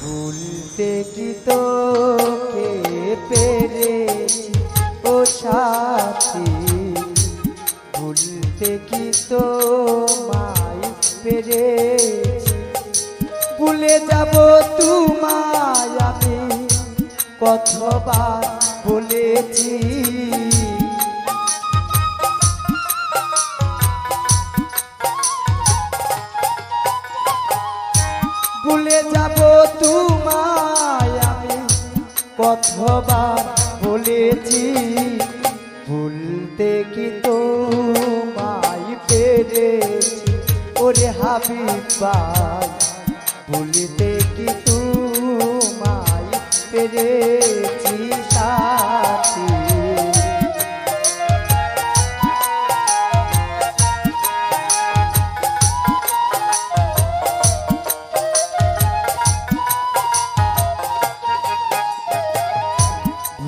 ভুলতে কি তোকে পেরেছি ও সাথী, ভুলতে কি তোমায় পেরেছি। ভুলে যাব তোমায় আমি কতবার বলেছি, ভুলে যাব তোমায় আমি কতবার বলেছি। ভুলতে কি তোমায় পেরেছি ওরে হাবিব ভাই, ভুলতে কি তোমায় পেরেছি সাথী।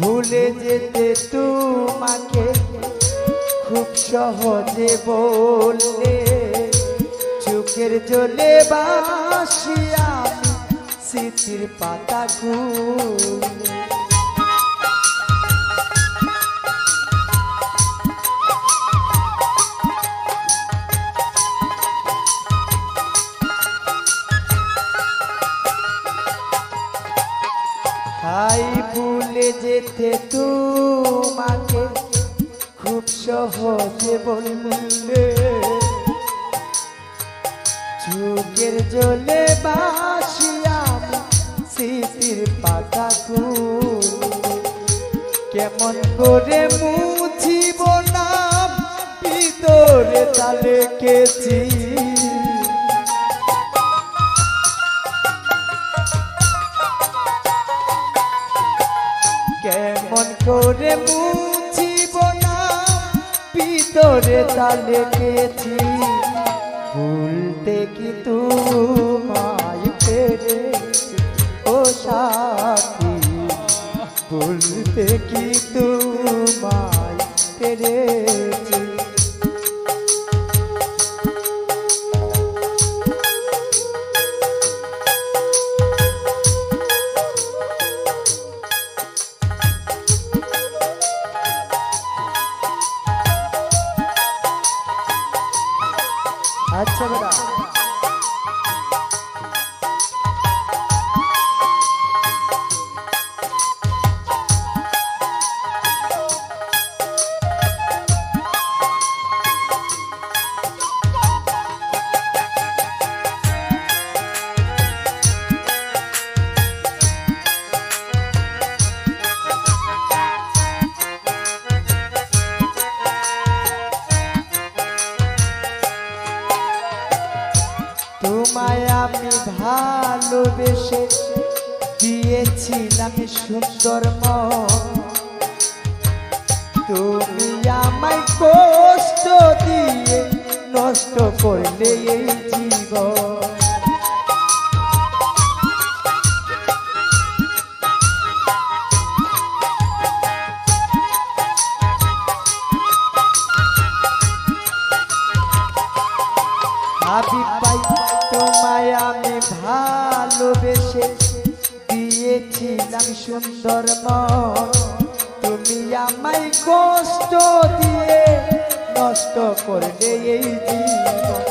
ভুলে যেতে তোমাকে খুব সহজে বললে, চোখের জলে বাসি আমি স্মৃতির পাতা খুলে। হাই ভুলে যেতে তোমাকে খুব সহজে বললে, চোখের জলে বাসি আমি স্মৃতির পাতা খুলে। কেমন করে মুছিব নাম ভিতরে তা লিখেছি, কেমন করে মুছিব না ভিতরে তা লিখেছি। ভুলতে কি তোমায় পেরেছি ও সাথী, ভুলতে কি তোমায় পেরেছি। আচ্ছা বেটা, তোমায় আমি ভালোবেসে দিয়েছিলাম সুন্দর মন, তুমি আমায় কষ্ট দিয়ে নষ্ট করলে এই জীবন। হাবিব ভাই তোমায় আমি ভালোবেসে দিয়েছিলাম সুন্দর মন, তুমি আমায় কষ্ট দিয়ে নষ্ট করলে এই জীবন।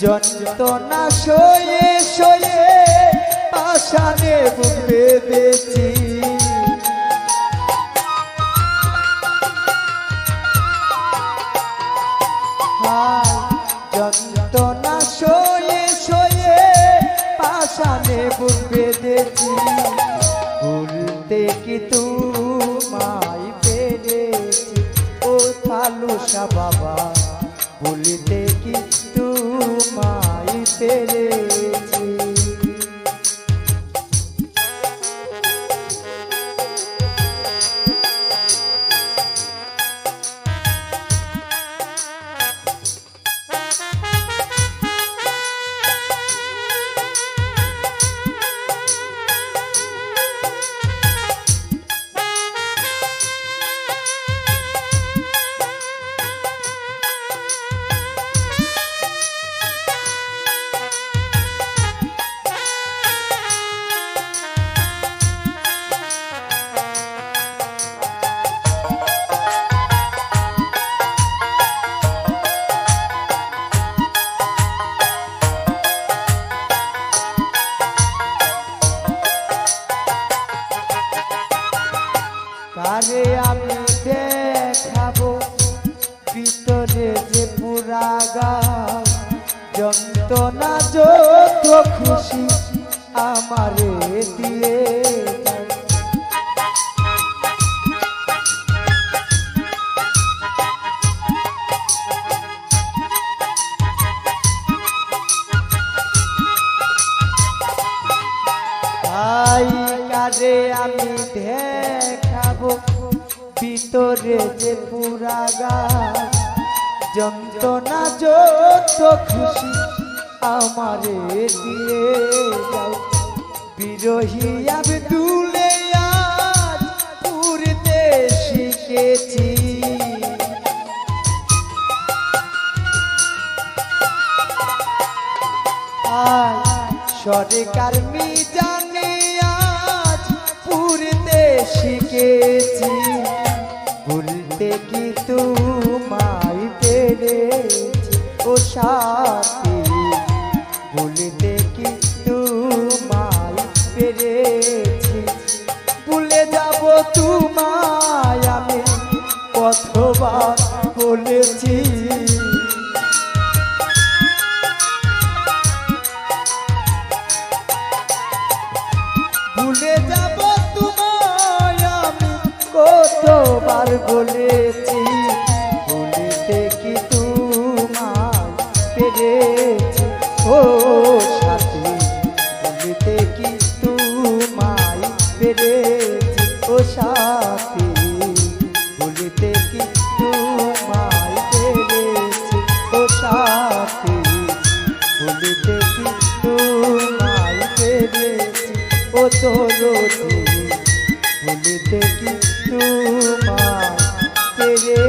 যন্ত্রণা সয়ে সয়ে পাষাণে বুক বেঁধেছি, যন্ত্রণা সয়ে সয়ে পাষাণে বুক বেঁধেছি। ভুলতে কি তোমায় পেরেছি ও ফালুসা বাবা, ভুলতে কি তোমায় পেরেছি। খুশি আমারে দিয়ে যাও। আই কারে আমি দেখাবো ভিতরে যে পুরাগা যন্ত্রণা যত খুশি আমারে দিয়ে যাও। বিরহী আব্দুলে আজ পুরতে শিখেছি, সরকার মিজানে আজ পুরতে শিখেছি। ভুলতে কি তোমায় পেরেছি ও সাথী, ভুলতে কি তোমায় পেরেছি। ভুলে যাব তোমায় আমি কতবার বলেছি। ভুলে যাব তোমায় আমি কতবার বলেছি। ভুলিতে কি তোমায় পেরেছি ও সাথী, ভুলিতে কি তোমায় পেরেছি ও সাথী, ভুলিতে কি তোমায় পেরেছি ও সাথী, ভুলিতে কি তোমায় পেরেছি ও দরদি, ভুলিতে কি তোমায় পেরেছি।